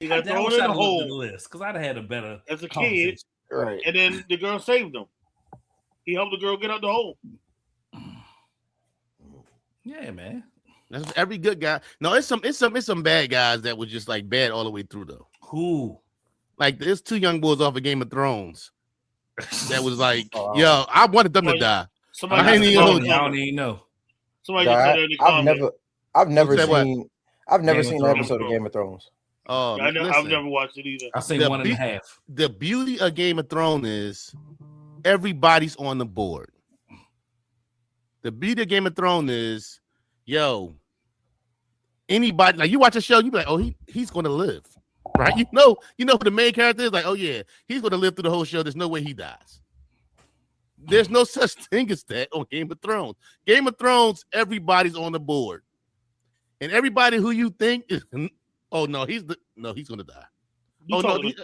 He got Damn, I thrown wish in I'd the have looked at hole the list because I'd have had a better as a kid, conversation. Right. and then the girl saved him. He helped the girl get out the hole. Yeah, man. That's every good guy. No, it's some bad guys that was just like bad all the way through though. Who? Like there's 2 young boys off of Game of Thrones that was like, Oh. yo, I wanted them to Somebody- die. Somebody I ain't just even said hold that you. I in the don't comment. even know. Somebody just said that in the comment. I've never said what? seen I've never Game of seen an Thrones. episode of Game of Thrones. Oh, I've listen, never watched it either. I seen The 1.5. the beauty of Game of Thrones is everybody's on the board. The beauty of Game of Thrones is, yo, anybody like you watch a show, you be like, oh, he's gonna live, right? You know who the main character is, like, oh yeah, he's gonna live through the whole show. There's no way he dies. There's no such thing as that on Game of Thrones. Game of Thrones, everybody's on the board, and everybody who you think is, oh no, he's gonna die. You Oh no, talking